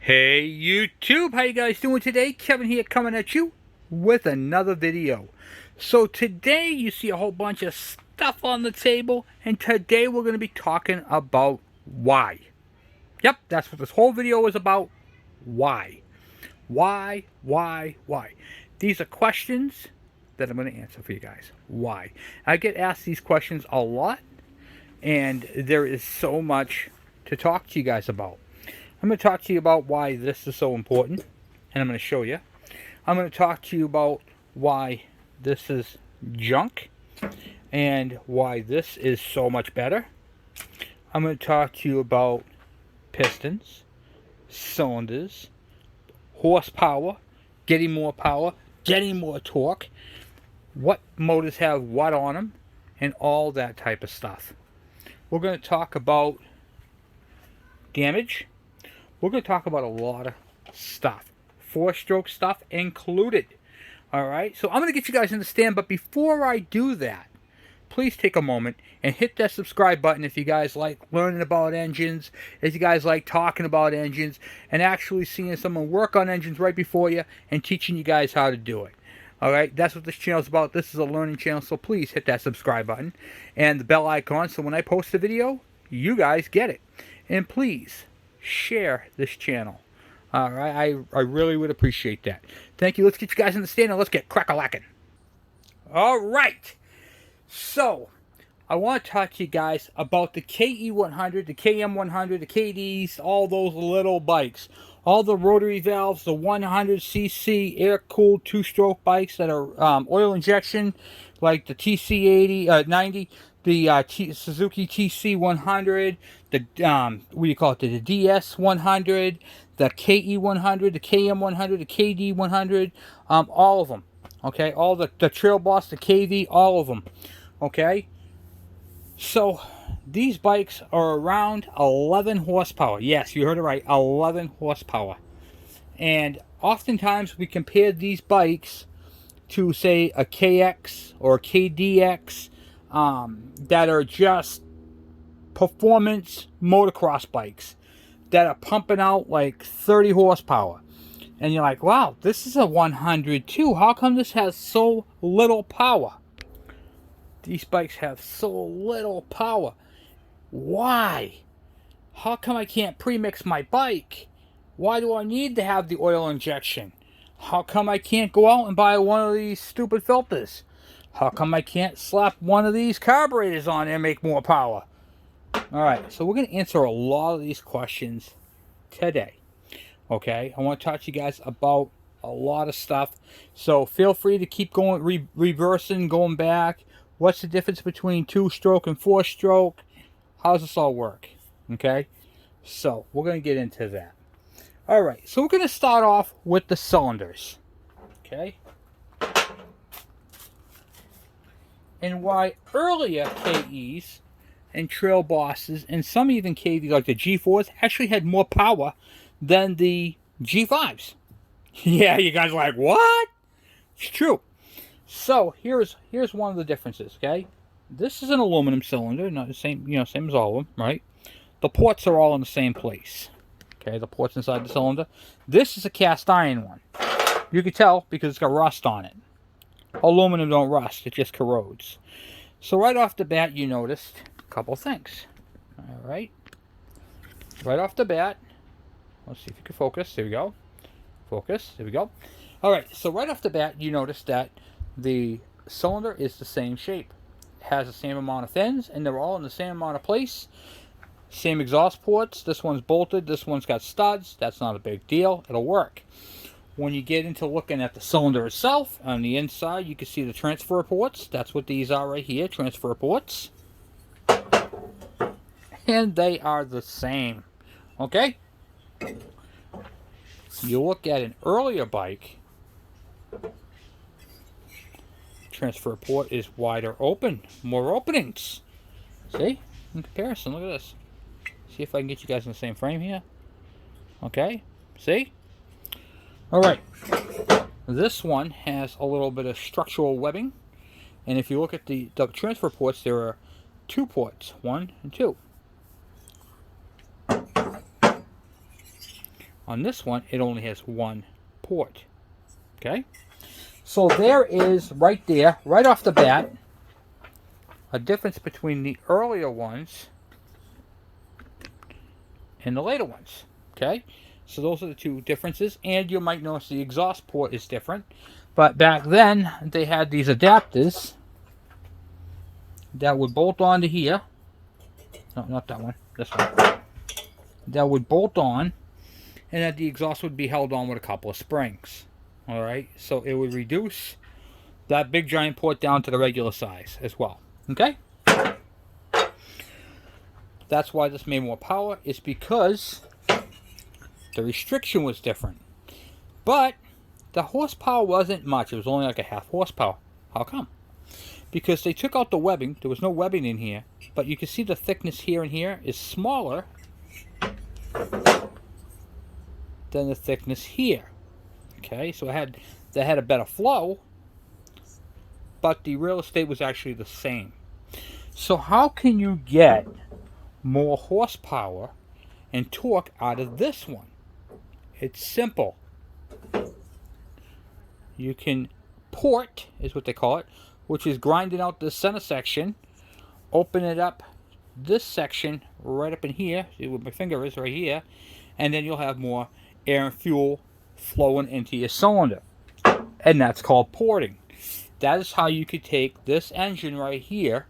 Hey YouTube, how you guys doing today? Kevin here coming at you with another video. So today you see a whole bunch of stuff on the table, and today we're going to be talking about why. Yep, that's what this whole video is about. Why? Why? These are questions that I'm going to answer for you guys. Why? I get asked these questions a lot, and there is so much to talk to you guys about. I'm going to talk to you about why this is so important, and I'm going to show you. I'm going to talk to you about why this is junk, and why this is so much better. I'm going to talk to you about pistons, cylinders, horsepower, getting more power, getting more torque, what motors have what on them, and all that type of stuff. We're going to talk about damage. We're going to talk about a lot of stuff. 4-stroke stuff included. Alright, so I'm going to get you guys in the stand, but before I do that, please take a moment and hit that subscribe button if you guys like learning about engines, if you guys like talking about engines, and actually seeing someone work on engines right before you and teaching you guys how to do it. Alright, that's what this channel is about. This is a learning channel, so please hit that subscribe button and the bell icon so when I post a video, you guys get it. And please share this channel. Alright, I really would appreciate that. Thank you. Let's get you guys in the stand and let's get crack-a-lackin'. Alright, so I want to talk to you guys about the KE100, the KM100, the KDs, all those little bikes. All the rotary valves, the 100cc air-cooled 2-stroke bikes that are oil injection, like the TC80, 90, the Suzuki TC100, the what do you call it? The DS100, the KE100, the KM100, the KD100, all of them. Okay, all the Trail Boss, the KV, all of them. Okay, so these bikes are around 11 horsepower. Yes, you heard it right, 11 horsepower. And oftentimes we compare these bikes to, say, a KX or a KDX that are just performance motocross bikes that are pumping out like 30 horsepower. And you're like, wow, this is a 100 too. How come this has so little power? These bikes have so little power. Why? How come I can't premix my bike? Why do I need to have the oil injection? How come I can't go out and buy one of these stupid filters? How come I can't slap one of these carburetors on and make more power? Alright, so we're going to answer a lot of these questions today. Okay, I want to talk to you guys about a lot of stuff. So feel free to keep going, reversing, going back. What's the difference between 2-stroke and 4-stroke? How does this all work? Okay, so we're going to get into that. Alright, so we're going to start off with the cylinders. Okay. And why earlier KEs and Trail Bosses and some even KVs like the G4s actually had more power than the G5s. Yeah, you guys are like, what? It's true. So here's one of the differences, okay? This is an aluminum cylinder, not the same, same as all of them, right? The ports are all in the same place. Okay, the ports inside the cylinder. This is a cast iron one. You can tell because it's got rust on it. Aluminum don't rust, it just corrodes. So right off the bat, you noticed a couple things. Alright. Right off the bat, let's see if you can focus. There we go. Focus. There we go. Alright, so right off the bat, you notice that the cylinder is the same shape. It has the same amount of fins, and they're all in the same amount of place. Same exhaust ports. This one's bolted. This one's got studs. That's not a big deal. It'll work. When you get into looking at the cylinder itself, on the inside, you can see the transfer ports. That's what these are right here, transfer ports. And they are the same. Okay? You look at an earlier bike, transfer port is wider open, more openings. See? In comparison, look at this. See if I can get you guys in the same frame here. Okay? See? Alright. This one has a little bit of structural webbing. And if you look at the transfer ports, there are 2 ports. 1 and 2. On this one, it only has one port. Okay? So there is, right there, right off the bat, a difference between the earlier ones and the later ones. Okay? So those are the two differences. And you might notice the exhaust port is different. But back then, they had these adapters that would bolt onto here. No, not that one. This one. That would bolt on, and that the exhaust would be held on with a couple of springs. Alright? So it would reduce that big giant port down to the regular size as well. Okay? That's why this made more power. It's because the restriction was different. But the horsepower wasn't much. It was only like a half horsepower. How come? Because they took out the webbing. There was no webbing in here. But you can see the thickness here and here is smaller than the thickness here. Okay, so they had a better flow, but the real estate was actually the same. So how can you get more horsepower and torque out of this one? It's simple. You can port, is what they call it, which is grinding out this center section, open it up this section right up in here, see where my finger is right here, and then you'll have more air and fuel flowing into your cylinder. And that's called porting. That is how you could take this engine right here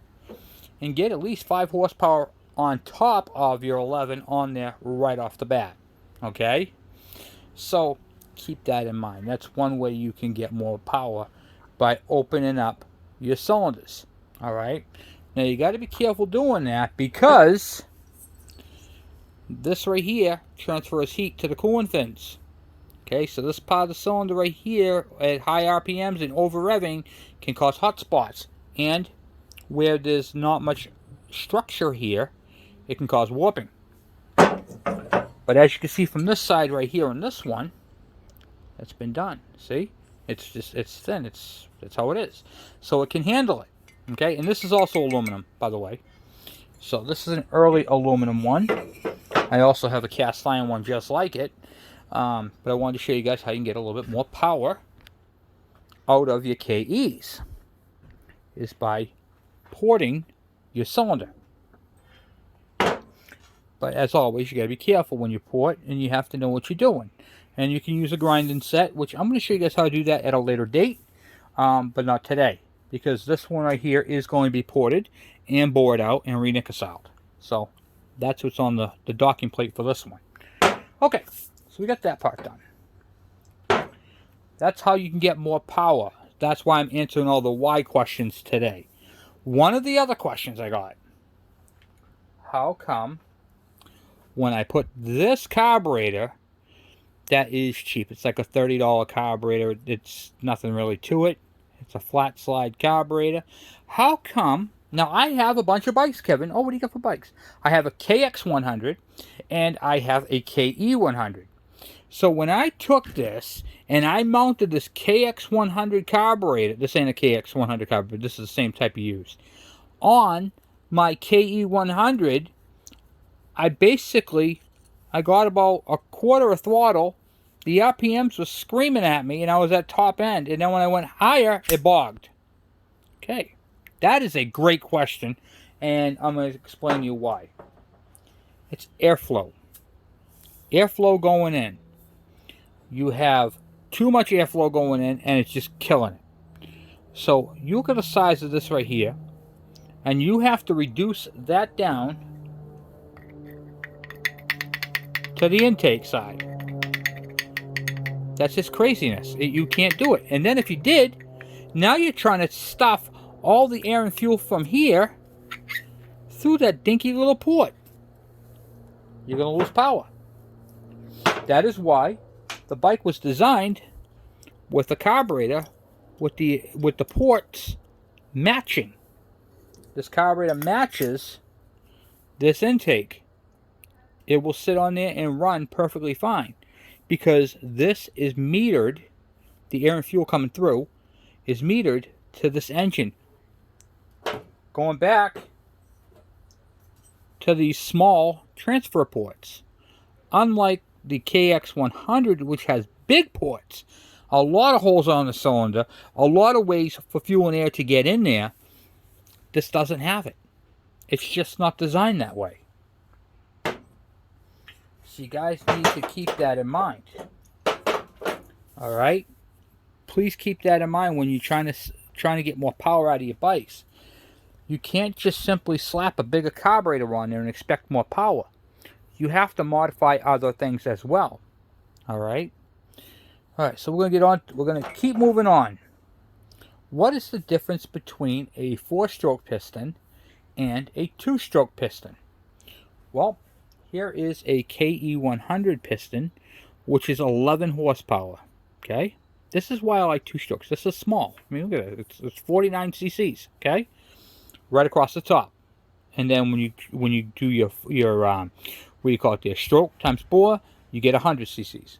and get at least 5 horsepower on top of your 11 on there right off the bat. Okay? So keep that in mind. That's one way you can get more power, by opening up your cylinders. Alright? Now you got to be careful doing that, because this right here transfers heat to the coolant fins. Okay, so this part of the cylinder right here at high RPMs and over revving can cause hot spots. And where there's not much structure here, it can cause warping. But as you can see from this side right here on this one, that's been done. See? It's thin. That's how it is. So it can handle it. Okay, and this is also aluminum, by the way. So this is an early aluminum one. I also have a cast iron one just like it. But I wanted to show you guys how you can get a little bit more power out of your KEs. Is by porting your cylinder. But as always, you got to be careful when you port, and you have to know what you're doing. And you can use a grinding set, which I'm going to show you guys how to do that at a later date, but not today, because this one right here is going to be ported and bored out and reconciled. So that's what's on the docking plate for this one. Okay, so we got that part done. That's how you can get more power. That's why I'm answering all the why questions today. One of the other questions I got: how come when I put this carburetor, that is cheap, it's like a $30 carburetor, it's nothing really to it, it's a flat slide carburetor, how come, now I have a bunch of bikes, Kevin. Oh, what do you got for bikes? I have a KX100 and I have a KE100. So when I took this and I mounted this KX100 carburetor, this ain't a KX100 carburetor, this is the same type you use, on my KE100, I got about a quarter of throttle. The RPMs were screaming at me, and I was at top end. And then when I went higher, it bogged. Okay, that is a great question, and I'm going to explain to you why. It's airflow. Airflow going in. You have too much airflow going in, and it's just killing it. So you look at the size of this right here, and you have to reduce that down to the intake side. That's just craziness. You can't do it. And then if you did, now you're trying to stuff all the air and fuel from here through that dinky little port. You're going to lose power. That is why the bike was designed with the carburetor with the ports matching. This carburetor matches this intake. It will sit on there and run perfectly fine, because this is metered, the air and fuel coming through is metered to this engine, going back to these small transfer ports. Unlike the KX100, which has big ports, a lot of holes on the cylinder, a lot of ways for fuel and air to get in there, this doesn't have it. It's just not designed that way. So you guys need to keep that in mind. All right? Please keep that in mind when you're trying to get more power out of your bikes. You can't just simply slap a bigger carburetor on there and expect more power. You have to modify other things as well. All right? All right, so we're going to get on. We're going to keep moving on. What is the difference between a 4-stroke piston and a 2-stroke piston? Well, here is a KE100 piston, which is 11 horsepower. Okay? This is why I like 2-strokes. This is small. I mean, look at it. It's 49 cc's. Okay? Right across the top. And then when you do your what do you call it there? Stroke times bore, you get 100 cc's.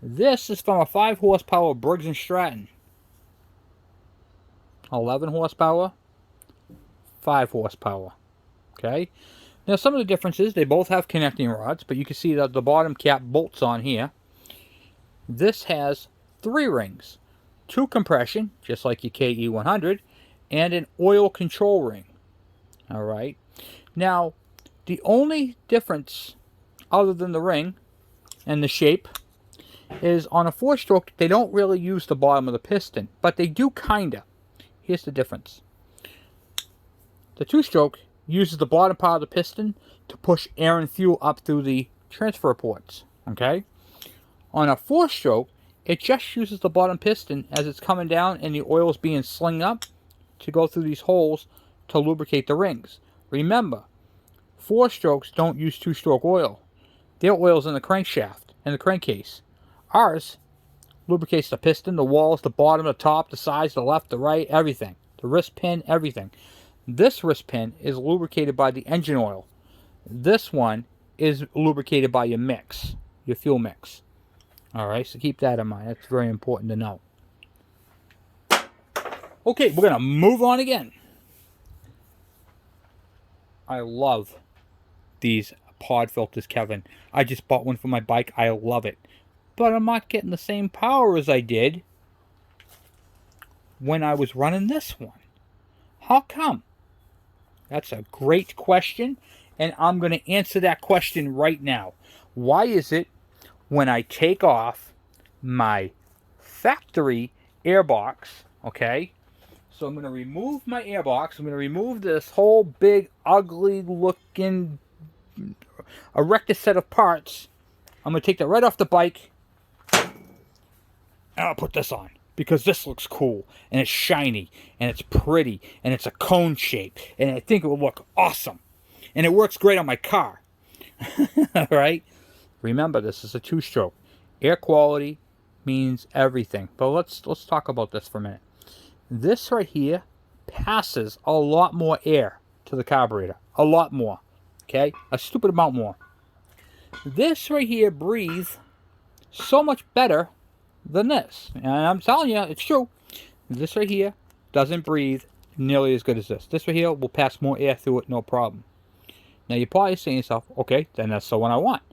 This is from a 5 horsepower Briggs & Stratton. 11 horsepower, 5 horsepower. Okay? Now some of the differences, they both have connecting rods, but you can see that the bottom cap bolts on here. This has 3 rings. 2 compression, just like your KE100, and an oil control ring. Alright. Now, the only difference, other than the ring and the shape, is on a 4-stroke, they don't really use the bottom of the piston, but they do kinda. Here's the difference. The 2-stroke uses the bottom part of the piston to push air and fuel up through the transfer ports. Okay? On a 4-stroke, it just uses the bottom piston as it's coming down and the oil is being slung up to go through these holes to lubricate the rings. Remember, 4-strokes don't use 2-stroke oil. Their oil's in the crankshaft and the crankcase. Ours lubricates the piston, the walls, the bottom, the top, the sides, the left, the right, everything. The wrist pin, everything. This wrist pin is lubricated by the engine oil. This one is lubricated by your mix, your fuel mix. Alright, so keep that in mind. That's very important to know. Okay, we're going to move on again. I love these pod filters, Kevin. I just bought one for my bike. I love it. But I'm not getting the same power as I did when I was running this one. How come? That's a great question, and I'm going to answer that question right now. Why is it when I take off my factory airbox, okay? So I'm going to remove my airbox. I'm going to remove this whole big, ugly looking erector set of parts. I'm going to take that right off the bike. And I'll put this on. Because this looks cool. And it's shiny. And it's pretty. And it's a cone shape. And I think it will look awesome. And it works great on my car. Alright? Remember, this is a 2-stroke. Air quality means everything. But let's talk about this for a minute. This right here passes a lot more air to the carburetor. A lot more. Okay? A stupid amount more. This right here breathes so much better than this. And I'm telling you, it's true. This right here doesn't breathe nearly as good as this. This right here will pass more air through it, no problem. Now you're probably saying to yourself, okay, then that's the one I want.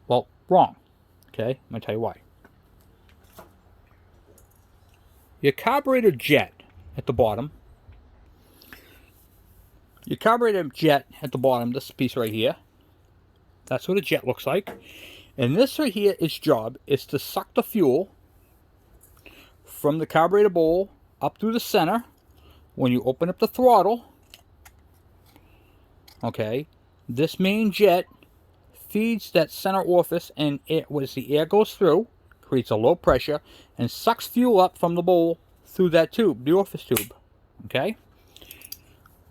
Well, wrong. Okay? I'm going to tell you why. Your carburetor jet at the bottom. Your carburetor jet at the bottom, this piece right here. That's what a jet looks like. And this right here, its job is to suck the fuel from the carburetor bowl up through the center. When you open up the throttle, okay, this main jet feeds that center orifice, and as the air goes through, creates a low pressure and sucks fuel up from the bowl through that tube, the orifice tube. Okay?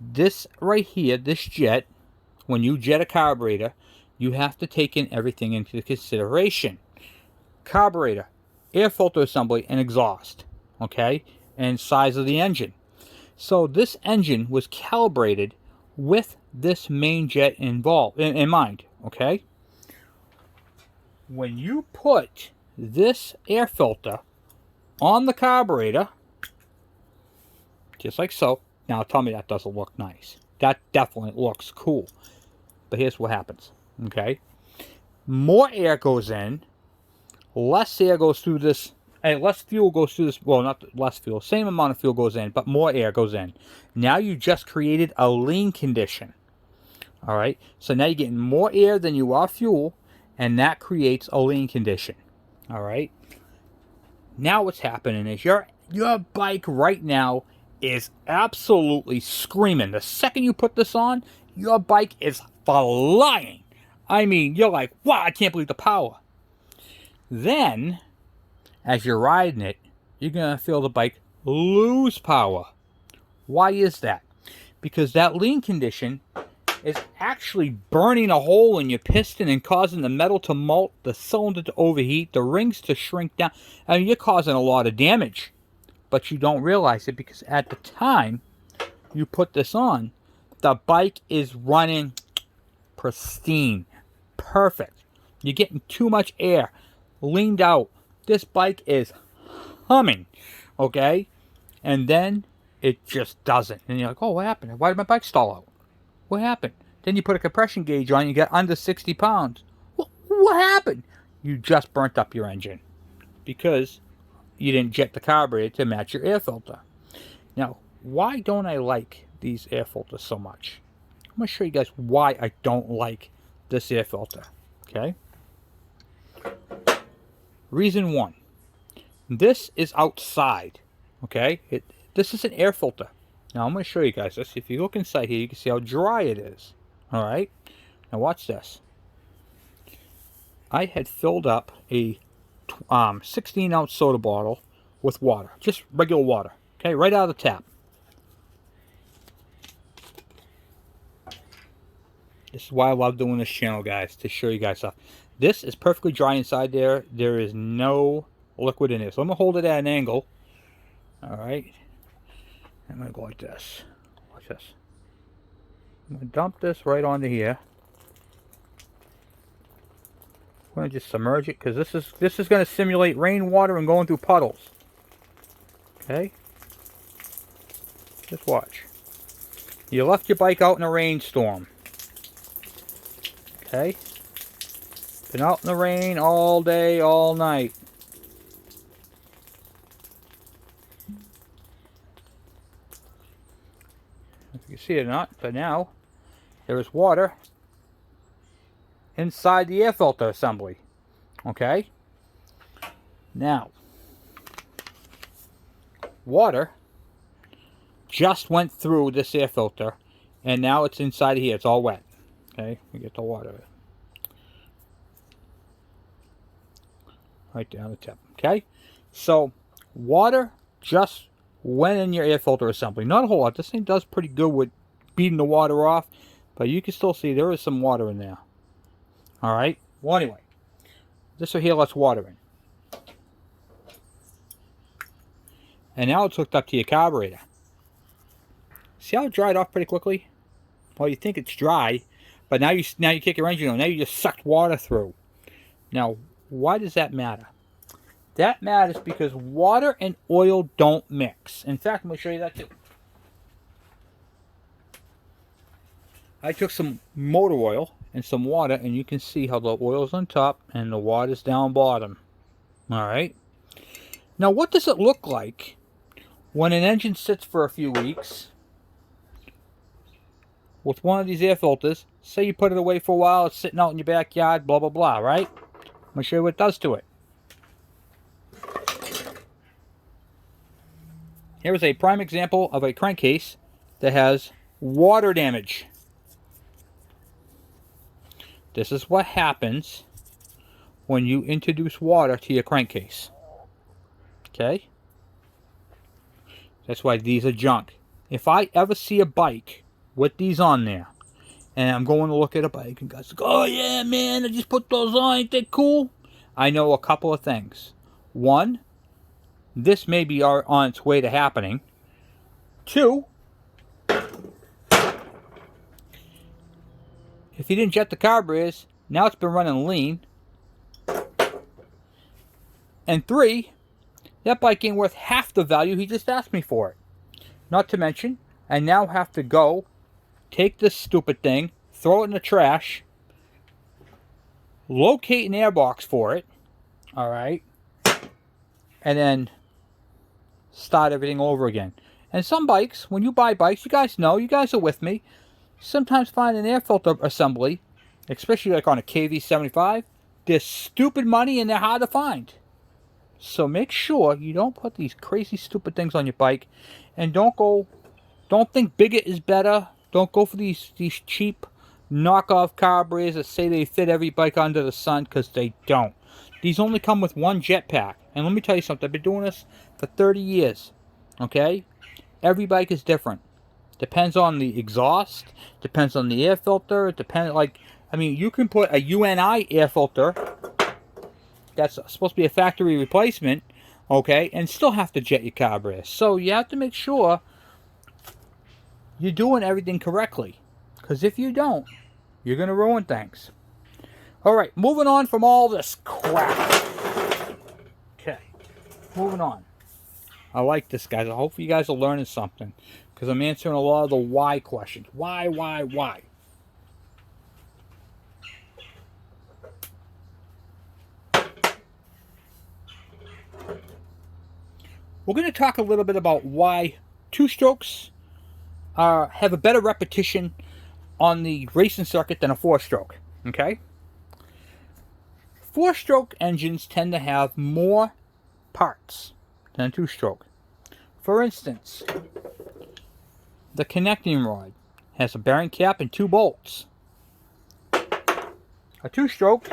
This right here, this jet, when you jet a carburetor, you have to take in everything into consideration. Carburetor, air filter assembly, and exhaust. Okay? And size of the engine. So this engine was calibrated with this main jet involved in mind. Okay? When you put this air filter on the carburetor, just like so. Now tell me that doesn't look nice. That definitely looks cool. But here's what happens. Okay? more air goes in, less air goes through this, and less fuel goes through this. Well, not less fuel, same amount of fuel goes in, but more air goes in. Now you just created a lean condition. All right, so now you're getting more air than you are fuel, and that creates a lean condition. All right. Now what's happening is your bike right now is absolutely screaming. The second you put this on, your bike is flying. I mean, you're like, wow, I can't believe the power. Then, as you're riding it, you're going to feel the bike lose power. Why is that? Because that lean condition is actually burning a hole in your piston and causing the metal to melt, the cylinder to overheat, the rings to shrink down. I mean, you're causing a lot of damage, but you don't realize it because at the time you put this on, the bike is running pristine, perfect. You're getting too much air, leaned out. This bike is humming, okay? And then it just doesn't. And you're like, oh, what happened? Why did my bike stall out? What happened? Then you put a compression gauge on, you get under 60 pounds. What happened? You just burnt up your engine because you didn't jet the carburetor to match your air filter. Now, why don't I like these air filters so much? I'm going to show you guys why I don't like this air filter. Okay? Reason one. This is outside. Okay? This is an air filter. Now, I'm going to show you guys this. If you look inside here, you can see how dry it is. All right? Now, watch this. I had filled up a 16-ounce soda bottle with water. Just regular water. Okay? Right out of the tap. This is why I love doing this channel, guys, to show you guys stuff. This is perfectly dry inside there. There is no liquid in it. So I'm going to hold it at an angle. All right? I'm going to go like this. Watch this. I'm going to dump this right onto here. I'm going to just submerge it because this is going to simulate rainwater and going through puddles. Okay? Just watch. You left your bike out in a rainstorm. Okay? Been out in the rain all day, all night. If you can see it or not, but now there is water inside the air filter assembly. Okay? Now, water just went through this air filter and now it's inside of here. It's all wet. Okay? We get the water right down the tip. Okay? So, water just went in your air filter assembly. Not a whole lot. This thing does pretty good with beating the water off, but you can still see there is some water in there. Alright? Well, anyway, this right here lets water in. And now it's hooked up to your carburetor. See how it dried off pretty quickly? Well, you think it's dry, but now you kick your engine on. Now you just sucked water through. Now, why does that matter? That matters because water and oil don't mix. In fact, I'm going to show you that too. I took some motor oil and some water, and you can see how the oil's on top and the water's down bottom. Alright? Now, what does it look like when an engine sits for a few weeks with one of these air filters? Say you put it away for a while, it's sitting out in your backyard, blah, blah, blah, right? I'm going to show you what it does to it. Here is a prime example of a crankcase that has water damage. This is what happens when you introduce water to your crankcase. Okay? That's why these are junk. If I ever see a bike with these on there, and I'm going to look at a bike, and guys go, oh yeah, man, I just put those on, ain't that cool? I know a couple of things. One, this may be on its way to happening. Two, if you didn't jet the carburetors, now it's been running lean. And three, that bike ain't worth half the value he just asked me for it. Not to mention, I now have to go take this stupid thing, throw it in the trash, locate an airbox for it, all right, and then start everything over again. And some bikes, when you buy bikes, you guys know, you guys are with me, sometimes find an air filter assembly, especially like on a KV75, they're stupid money and they're hard to find. So make sure you don't put these crazy stupid things on your bike, and don't think bigger is better. Don't go for these cheap knockoff carburetors that say they fit every bike under the sun, because they don't. These only come with one jetpack. And let me tell you something, I've been doing this for 30 years. Okay? Every bike is different. Depends on the exhaust, depends on the air filter, it depends, like, I mean, you can put a UNI air filter that's supposed to be a factory replacement, okay, and still have to jet your carburetor. So you have to make sure you're doing everything correctly, because if you don't, you're going to ruin things. Alright, moving on from all this crap. Okay, moving on. I like this, guys. I hope you guys are learning something, because I'm answering a lot of the why questions. Why? We're going to talk a little bit about why two-strokes have a better repetition on the racing circuit than a four-stroke. Okay? Four-stroke engines tend to have more parts than a two-stroke. For instance, the connecting rod has a bearing cap and 2 bolts. A two-stroke,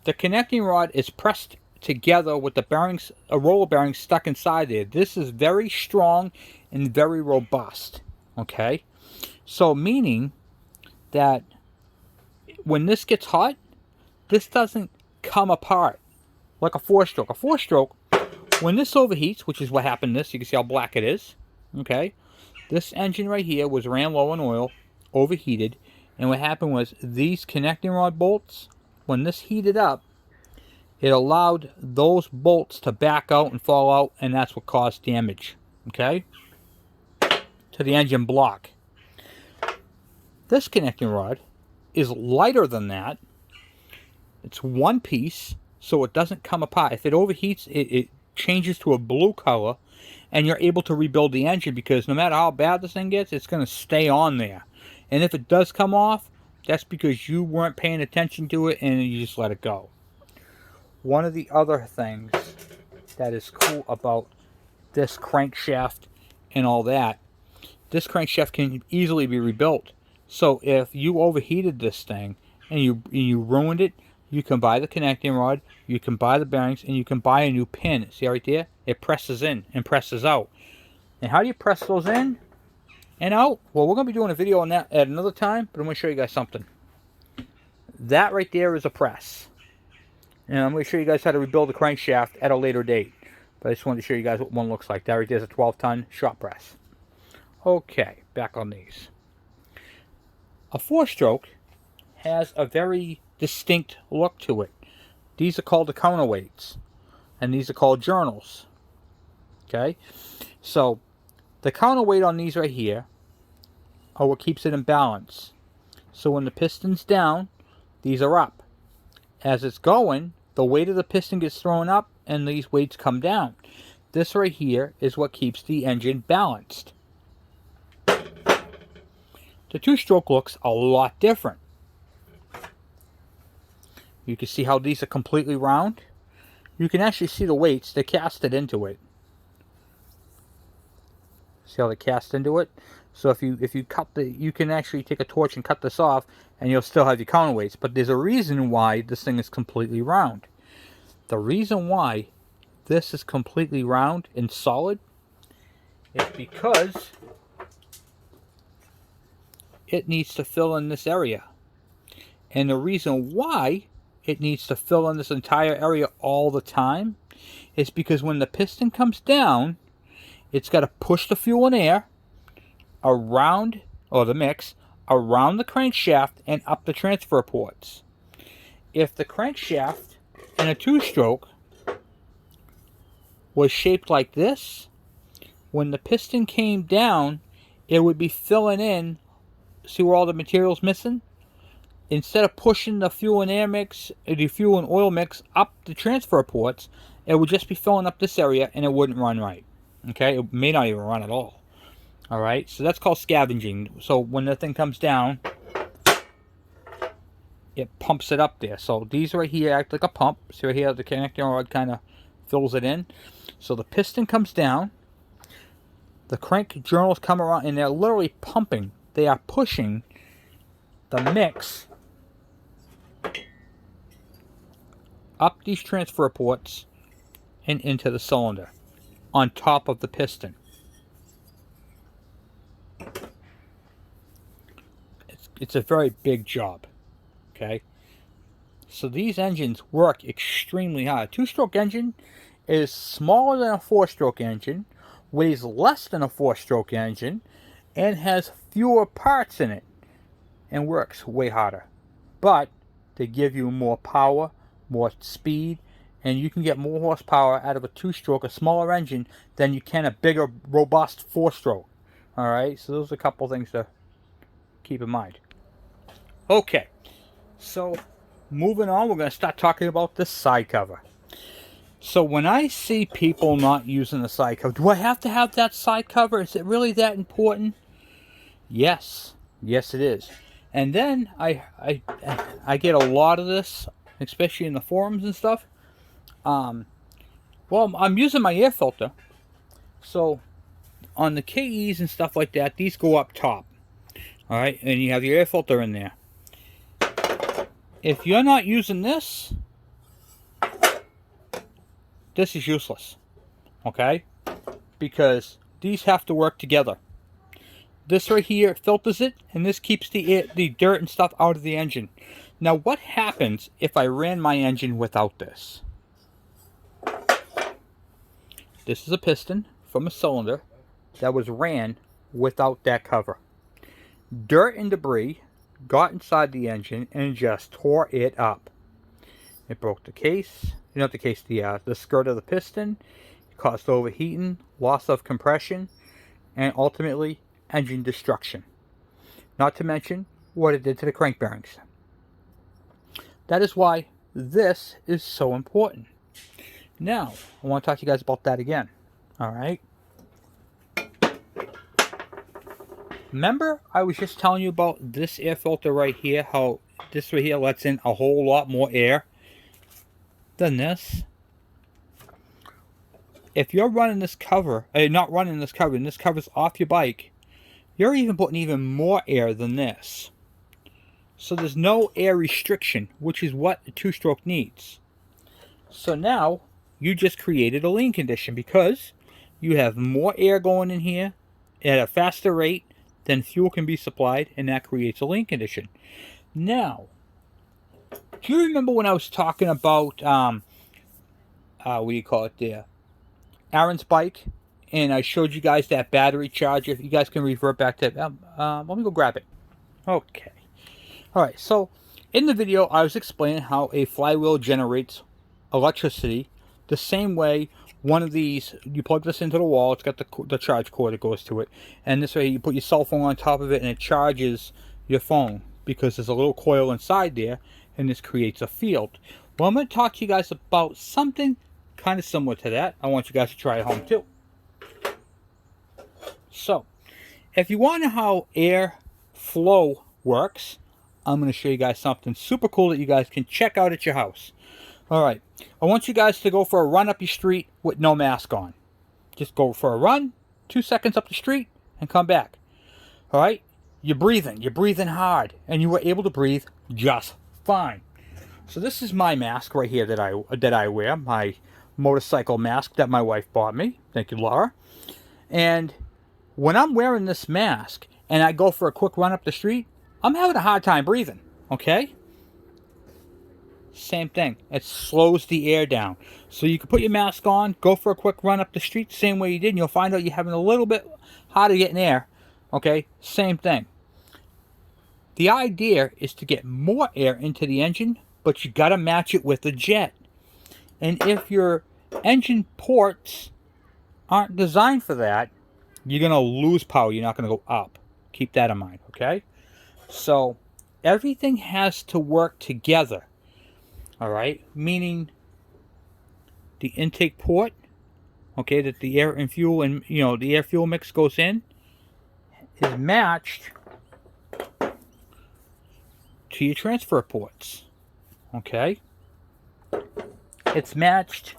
the connecting rod is pressed together with the bearings, a roller bearing stuck inside there. This is very strong and very robust. Okay, so meaning that when this gets hot, this doesn't come apart like a four-stroke. A four-stroke, when this overheats, which is what happened to this, you can see how black it is. Okay, this engine right here was ran low on oil, overheated, and what happened was these connecting rod bolts, when this heated up, it allowed those bolts to back out and fall out, and that's what caused damage, okay, to the engine block. This connecting rod is lighter than that. It's one piece, so it doesn't come apart. If it overheats, it changes to a blue color, and you're able to rebuild the engine, because no matter how bad this thing gets, it's going to stay on there. And if it does come off, that's because you weren't paying attention to it and you just let it go. One of the other things that is cool about this crankshaft and all that, this crankshaft can easily be rebuilt. So if you overheated this thing and you ruined it, you can buy the connecting rod, you can buy the bearings, and you can buy a new pin. See right there? It presses in and presses out. And how do you press those in and out? Well, we're going to be doing a video on that at another time, but I'm going to show you guys something. That right there is a press. And I'm going to show you guys how to rebuild the crankshaft at a later date. But I just wanted to show you guys what one looks like. That right there is a 12-ton shop press. Okay, back on these. A four-stroke has a very distinct look to it. These are called the counterweights, and these are called journals. Okay, so the counterweight on these right here are what keeps it in balance. So when the piston's down, these are up. As it's going, the weight of the piston gets thrown up and these weights come down. This right here is what keeps the engine balanced. The two-stroke looks a lot different. You can see how these are completely round. You can actually see the weights. They're casted into it. See how they cast into it? So if you cut you can actually take a torch and cut this off, and you'll still have your counterweights. But there's a reason why this thing is completely round. The reason why this is completely round and solid is because it needs to fill in this area. And the reason why it needs to fill in this entire area all the time is because when the piston comes down, it's got to push the fuel and air around, or the mix, around the crankshaft and up the transfer ports. If the crankshaft in a two-stroke was shaped like this, when the piston came down, it would be filling in. See where all the material's missing? instead of pushing the fuel and air mix, the fuel and oil mix up the transfer ports, it would just be filling up this area and it wouldn't run right. Okay, it may not even run at all. All right, so that's called scavenging. So when the thing comes down, it pumps it up there. So these right here act like a pump. See right here, the connecting rod kind of fills it in. So the piston comes down, the crank journals come around, and they're literally pumping. They are pushing the mix up these transfer ports and into the cylinder on top of the piston. It's a very big job. Okay, so these engines work extremely hard. Two-stroke engine is smaller than a four-stroke engine, weighs less than a four-stroke engine, and has fewer parts in it, and works way harder. But they give you more power, more speed, and you can get more horsepower out of a two-stroke, a smaller engine, than you can a bigger, robust four-stroke. All right, so those are a couple things to keep in mind. Okay, so moving on, we're going to start talking about the side cover. So when I see people not using the side cover, do I have to have that side cover? Is it really that important? Yes. Yes, it is. And then I get a lot of this, especially in the forums and stuff. Well, I'm using my air filter. So on the KEs and stuff like that, these go up top. All right, and you have your air filter in there. If you're not using this, this is useless, okay? Because these have to work together. This right here filters it, and this keeps the dirt and stuff out of the engine. Now, what happens if I ran my engine without this? This is a piston from a cylinder that was ran without that cover. Dirt and debris got inside the engine and just tore it up. It broke the case, not the case, the skirt of the piston. It caused overheating, loss of compression, and ultimately engine destruction. Not to mention what it did to the crank bearings. That is why this is so important. Now, I want to talk to you guys about that again. All right. Remember, I was just telling you about this air filter right here, how this right here lets in a whole lot more air than this. If you're running this cover, not running this cover, and this cover's off your bike, you're even putting even more air than this. So there's no air restriction, which is what a two-stroke needs. So now, you just created a lean condition because you have more air going in here at a faster rate then fuel can be supplied, and that creates a lean condition. Now, do you remember when I was talking about, what do you call it there? Aaron's bike, and I showed you guys that battery charger. You guys can revert back to it. Let me go grab it. Okay. Alright, so in the video, I was explaining how a flywheel generates electricity the same way. One of these, you plug this into the wall, it's got the charge cord that goes to it, and this way you put your cell phone on top of it and it charges your phone because there's a little coil inside there and this creates a field. Well, I'm going to talk to you guys about something kind of similar to that. I want you guys to try at home too. So, if you want to know how air flow works, I'm going to show you guys something super cool that you guys can check out at your house. Alright, I want you guys to go for a run up your street with no mask on. Just go for a run, 2 seconds up the street, and come back. Alright, you're breathing hard, and you were able to breathe just fine. So this is my mask right here that I wear, my motorcycle mask that my wife bought me. Thank you, Laura. And when I'm wearing this mask, and I go for a quick run up the street, I'm having a hard time breathing, okay? Same thing. It slows the air down. So you can put your mask on, go for a quick run up the street, same way you did, and you'll find out you're having a little bit harder getting air. Okay, same thing. The idea is to get more air into the engine, but you got to match it with a jet. And if your engine ports aren't designed for that, you're going to lose power. You're not going to go up. Keep that in mind, okay? So everything has to work together. All right, meaning the intake port, okay, that the air and fuel and the air fuel mix goes in, is matched to your transfer ports. Okay, it's matched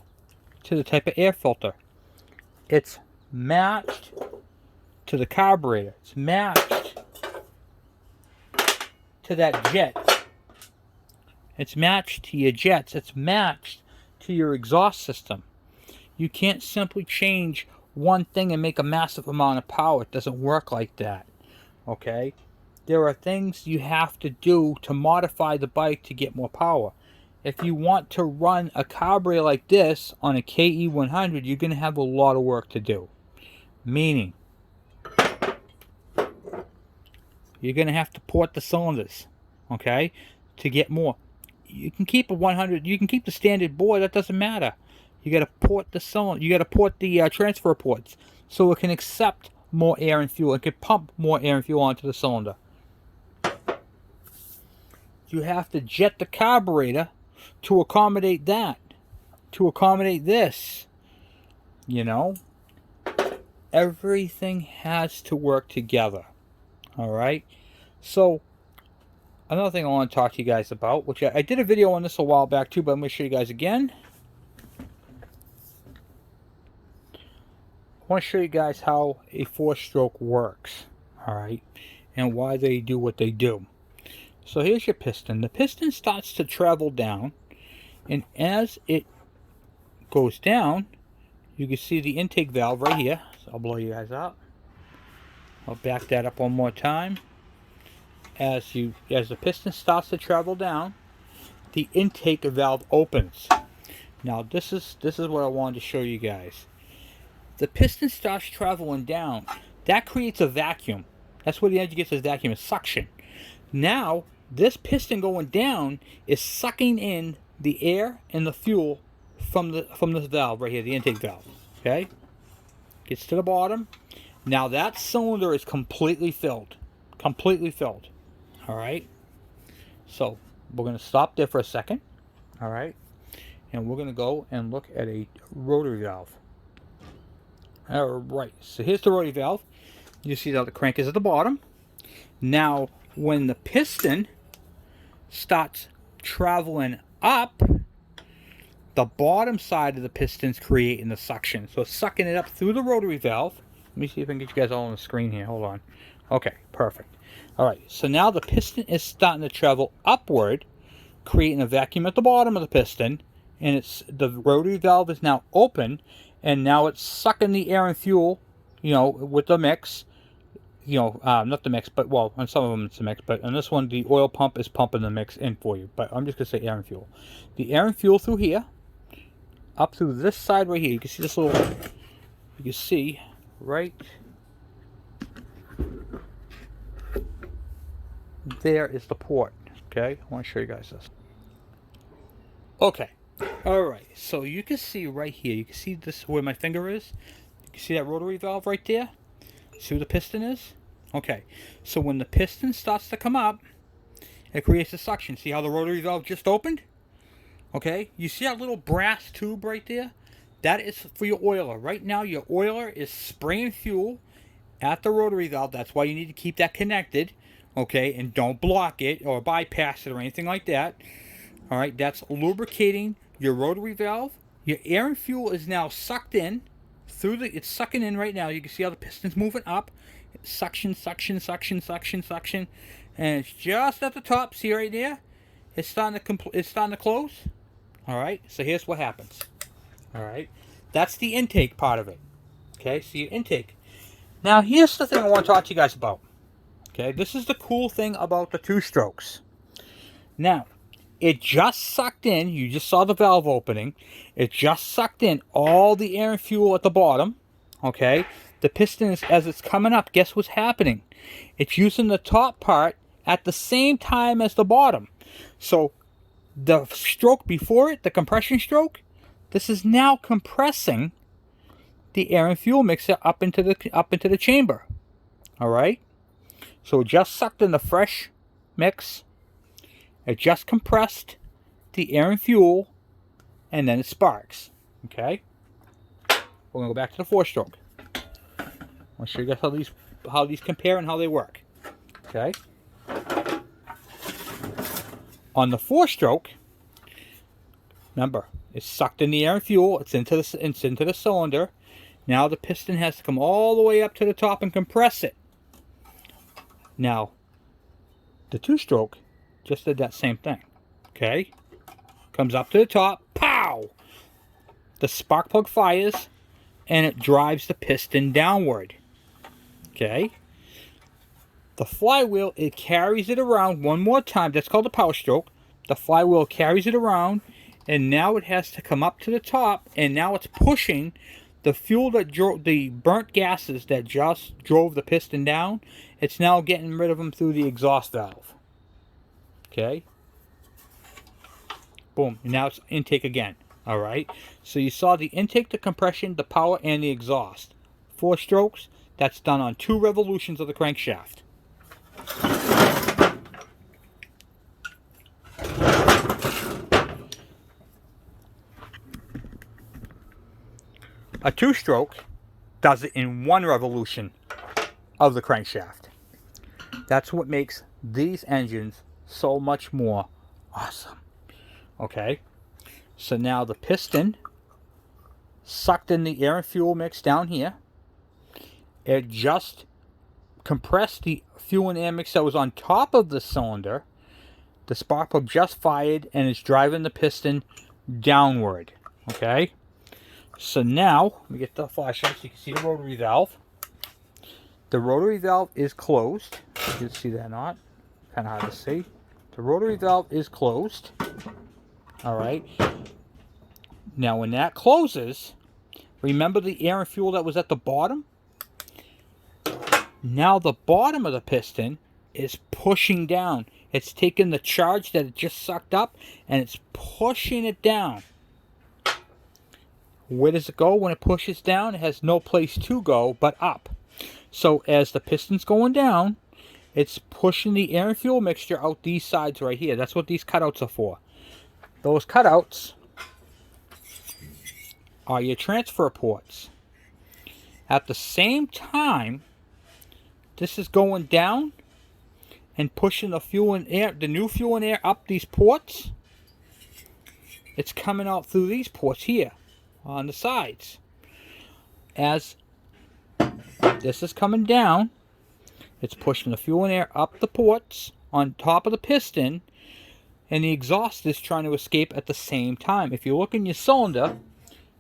to the type of air filter. It's matched to the carburetor. It's matched to that jet. It's matched to your jets. It's matched to your exhaust system. You can't simply change one thing and make a massive amount of power. It doesn't work like that. Okay? There are things you have to do to modify the bike to get more power. If you want to run a carburetor like this on a KE100, you're going to have a lot of work to do. Meaning, you're going to have to port the cylinders, okay, to get more. You can keep a 100, you can keep the standard bore, that doesn't matter. You got to port the cylinder, you got to port the transfer ports so it can accept more air and fuel. It can pump more air and fuel onto the cylinder. You have to jet the carburetor to accommodate that, to accommodate this. You know, everything has to work together. All right. So another thing I want to talk to you guys about, which I did a video on this a while back too, but I'm going to show you guys again. I want to show you guys how a 4-stroke works. All right, and why they do what they do. So here's your piston. The piston starts to travel down, and as it goes down, you can see the intake valve right here. So I'll blow you guys out. I'll back that up one more time. As the piston starts to travel down, the intake valve opens. Now this is what I wanted to show you guys. The piston starts traveling down. That creates a vacuum. That's where the energy gets, this vacuum, is suction. Now this piston going down is sucking in the air and the fuel from this valve right here, the intake valve. Okay, gets to the bottom. Now that cylinder is completely filled, completely filled. All right, so we're going to stop there for a second. All right, and we're going to go and look at a rotary valve. All right, so here's the rotary valve. You see that the crank is at the bottom. Now when the piston starts traveling up, the bottom side of the piston's creating the suction. So it's sucking it up through the rotary valve. Let me see if I can get you guys all on the screen here. Hold on. Okay, perfect. All right, so now the piston is starting to travel upward, creating a vacuum at the bottom of the piston, and the rotary valve is now open, and now it's sucking the air and fuel, with the mix. Not the mix, but, well, on some of them it's a mix, but on this one, the oil pump is pumping the mix in for you. But I'm just going to say air and fuel. The air and fuel through here, up through this side right here. You can see this little, you can see right there is the port. Okay, I want to show you guys this. Okay, all right, so you can see right here, you can see this where my finger is. You can see that rotary valve right there. See where the piston is? Okay, so when the piston starts to come up, it creates a suction. See how the rotary valve just opened? Okay, you see that little brass tube right there? That is for your oiler. Right now, your oiler is spraying fuel at the rotary valve. That's why you need to keep that connected, okay? And don't block it or bypass it or anything like that. All right, that's lubricating your rotary valve. Your air and fuel is now sucked in it's sucking in right now. You can see how the piston's moving up. Suction, suction, suction, suction, suction. And it's just at the top. See right there? It's starting to close. All right, so here's what happens. All right, that's the intake part of it. Okay, so your intake. Now here's the thing I want to talk to you guys about. Okay, this is the cool thing about the 2-strokes. Now, it just sucked in, you just saw the valve opening, it just sucked in all the air and fuel at the bottom, okay? The piston, as it's coming up, guess what's happening? It's using the top part at the same time as the bottom. So, the stroke before it, the compression stroke, this is now compressing the air and fuel mixer up into the chamber, all right? So it just sucked in the fresh mix It just compressed the air and fuel, and then it sparks. Okay? We're going to go back to the 4-stroke. I'll show you guys how these compare and how they work. Okay? On the 4-stroke, remember, it's sucked in the air and fuel. It's into the cylinder. Now the piston has to come all the way up to the top and compress it. Now, the 2-stroke just did that same thing. Okay? Comes up to the top. Pow! The spark plug fires, and it drives the piston downward. Okay? The flywheel, it carries it around one more time. That's called the power stroke. The flywheel carries it around, and now it has to come up to the top, and now it's pushing the fuel that drove the burnt gases that just drove the piston down. It's now getting rid of them through the exhaust valve. Okay? Boom. And now it's intake again. Alright? So you saw the intake, the compression, the power, and the exhaust. 4 strokes. That's done on 2 revolutions of the crankshaft. A 2-stroke does it in 1 revolution of the crankshaft. That's what makes these engines so much more awesome. Okay, so now the piston sucked in the air and fuel mix down here. It just compressed the fuel and air mix that was on top of the cylinder. The spark plug just fired and it's driving the piston downward. Okay, so now let me get the flashlight so you can see the rotary valve. The rotary valve is closed. You can see that or not? Kind of hard to see. The rotary valve is closed. Alright. Now when that closes, remember the air and fuel that was at the bottom? Now the bottom of the piston is pushing down. It's taking the charge that it just sucked up and it's pushing it down. Where does it go when it pushes down? It has no place to go but up. So as the piston's going down, it's pushing the air and fuel mixture out these sides right here. That's what these cutouts are for. Those cutouts are your transfer ports. At the same time, this is going down and pushing the fuel and air, the new fuel and air up these ports. It's coming out through these ports here on the sides. As this is coming down, it's pushing the fuel and air up the ports on top of the piston, and the exhaust is trying to escape at the same time. If you look in your cylinder,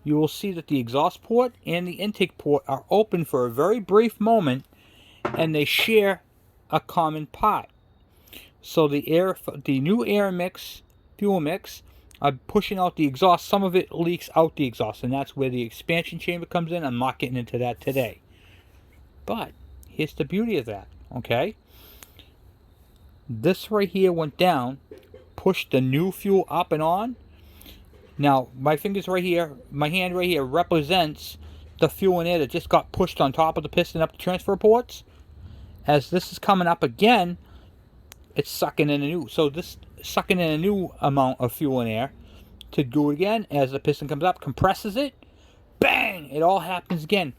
you will see that the exhaust port and the intake port are open for a very brief moment, and they share a common part. So the new air mix, fuel mix, are pushing out the exhaust. Some of it leaks out the exhaust, and that's where the expansion chamber comes in. I'm not getting into that today. But here's the beauty of that, okay? This right here went down, pushed the new fuel up and on. Now, my fingers right here, my hand right here represents the fuel and air that just got pushed on top of the piston up the transfer ports. As this is coming up again, it's sucking in a new, so this sucking in a new amount of fuel and air to do it again. As the piston comes up, compresses it, bang, it all happens again.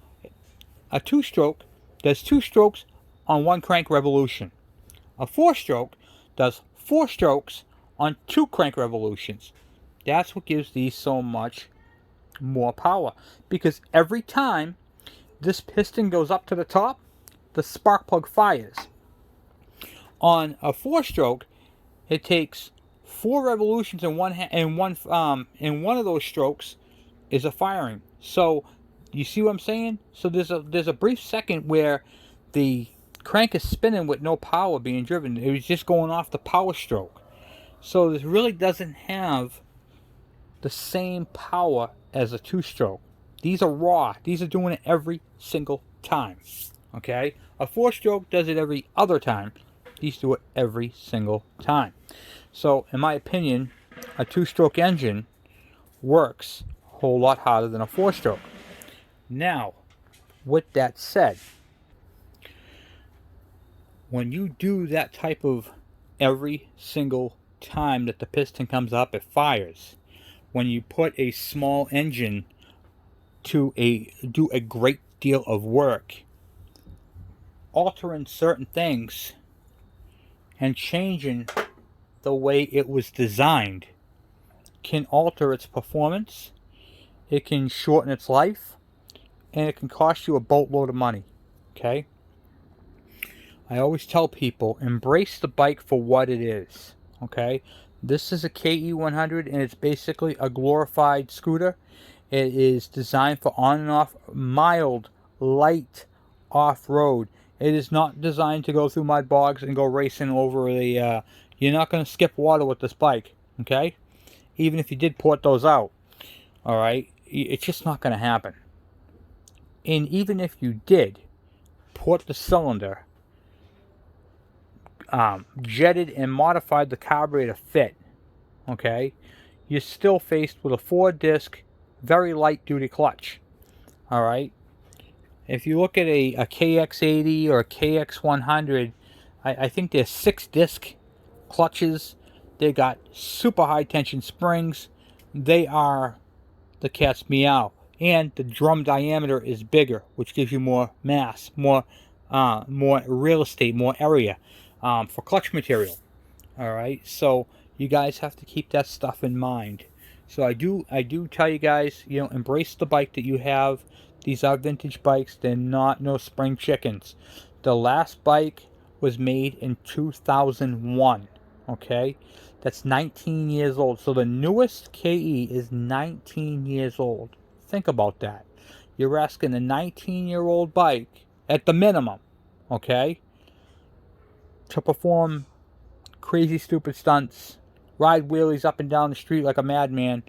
A 2-stroke does 2 strokes on 1 crank revolution. A 4-stroke does 4 strokes on 2 crank revolutions. That's what gives these so much more power, because every time this piston goes up to the top, the spark plug fires. On a 4-stroke, it takes 4 revolutions in one of those strokes is a firing. So you see what I'm saying? So there's a brief second where the crank is spinning with no power being driven. It was just going off the power stroke. So this really doesn't have the same power as a 2-stroke. These are raw. These are doing it every single time. Okay? A 4-stroke does it every other time. These do it every single time. So, in my opinion, a 2-stroke engine works a whole lot harder than a 4-stroke. Now, with that said, when you do that type of every single time that the piston comes up, it fires. When you put a small engine to do a great deal of work, altering certain things and changing the way it was designed can alter its performance, it can shorten its life, and it can cost you a boatload of money. Okay? I always tell people, embrace the bike for what it is. Okay? This is a KE100, and it's basically a glorified scooter. It is designed for on and off, mild, light off-road. It is not designed to go through mud bogs and go racing over the... you're not going to skip water with this bike. Okay? Even if you did port those out. Alright? It's just not going to happen. And even if you did port the cylinder, jetted and modified the carburetor fit, okay, you're still faced with a 4-disc, very light duty clutch. Alright? If you look at a KX80 or a KX100, I think they're 6-disc clutches. They got super high tension springs. They are the cat's meow. And the drum diameter is bigger, which gives you more mass, more real estate, more area for clutch material. Alright, so you guys have to keep that stuff in mind. So I do tell you guys, you know, embrace the bike that you have. These are vintage bikes. They're not no spring chickens. The last bike was made in 2001. Okay, that's 19 years old. So the newest KE is 19 years old. Think about that. You're asking a 19-year-old bike, at the minimum, okay, to perform crazy stupid stunts, ride wheelies up and down the street like a madman,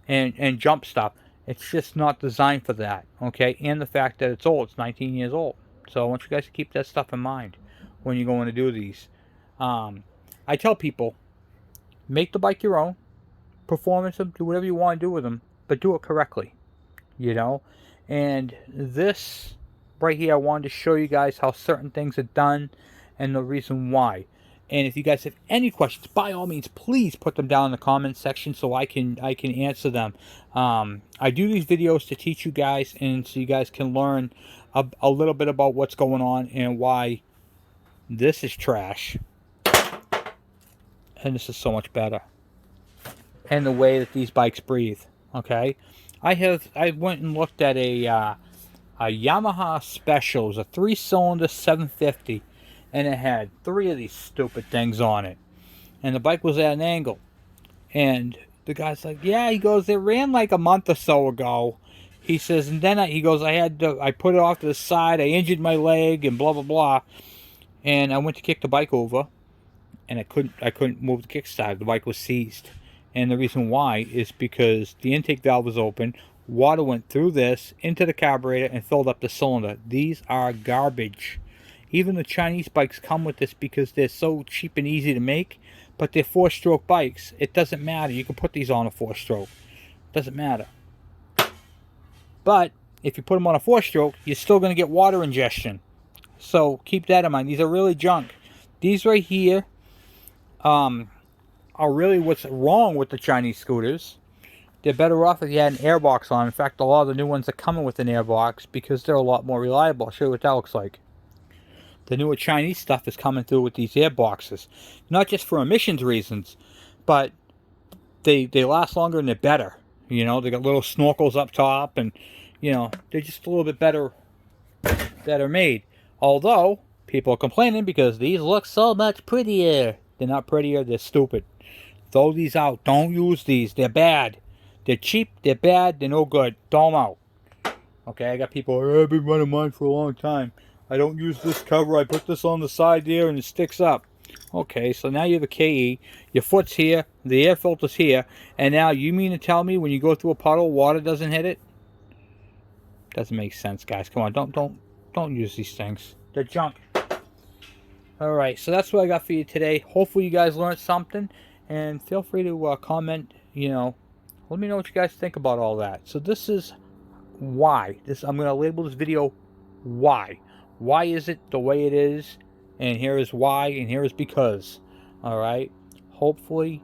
and jump stuff. It's just not designed for that, okay? And the fact that it's old, it's 19 years old. So I want you guys to keep that stuff in mind when you're going to do these. I tell people, make the bike your own, performance them, do whatever you want to do with them, but do it correctly, you know? And this right here, I wanted to show you guys how certain things are done and the reason why. And if you guys have any questions, by all means, please put them down in the comments section so I can answer them. I do these videos to teach you guys, and so you guys can learn a little bit about what's going on and why this is trash and this is so much better. And the way that these bikes breathe. Okay, I went and looked at a Yamaha Special. It was a 3-cylinder 750. And it had 3 of these stupid things on it. And the bike was at an angle. And the guy's like, yeah, he goes, it ran like a month or so ago. He says, and then he goes, I put it off to the side, I injured my leg, and blah, blah, blah. And I went to kick the bike over, and I couldn't move the kickstart. The bike was seized. And the reason why is because the intake valve was open, water went through this, into the carburetor, and filled up the cylinder. These are garbage. Even the Chinese bikes come with this because they're so cheap and easy to make, but they're 4-stroke bikes. It doesn't matter. You can put these on a 4-stroke. Doesn't matter. But if you put them on a 4-stroke, you're still going to get water ingestion. So keep that in mind. These are really junk. These right here are really what's wrong with the Chinese scooters. They're better off if you had an airbox on. In fact, a lot of the new ones are coming with an airbox because they're a lot more reliable. I'll show you what that looks like. The newer Chinese stuff is coming through with these airboxes. Not just for emissions reasons, but they last longer and they're better. You know, they got little snorkels up top, and, you know, they're just a little bit better made. Although, people are complaining because these look so much prettier. They're not prettier, they're stupid. Throw these out. Don't use these. They're bad. They're cheap, they're bad, they're no good. Throw them out. Okay, I got people, I've been running mine for a long time. I don't use this cover. I put this on the side there and it sticks up. Okay, so now you have a KE. Your foot's here. The air filter's here. And now you mean to tell me when you go through a puddle, water doesn't hit it? Doesn't make sense, guys. Come on, don't use these things. They're junk. Alright, so that's what I got for you today. Hopefully you guys learned something. And feel free to comment, you know. Let me know what you guys think about all that. So this is why. I'm going to label this video why. Why is it the way it is? And here is why, and here is because. Alright? hopefully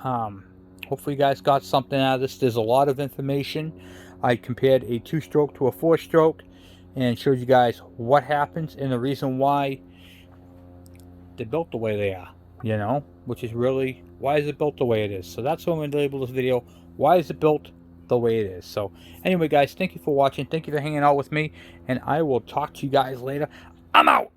hopefully you guys got something out of this. There's a lot of information. I compared a 2-stroke to a 4-stroke and showed you guys what happens and the reason why they're built the way they are, you know, which is really, why is it built the way it is? So that's what I'm going to label this video. Why is it built the way it is? So anyway, guys, thank you for watching. Thank you for hanging out with me, and I will talk to you guys later. I'm out.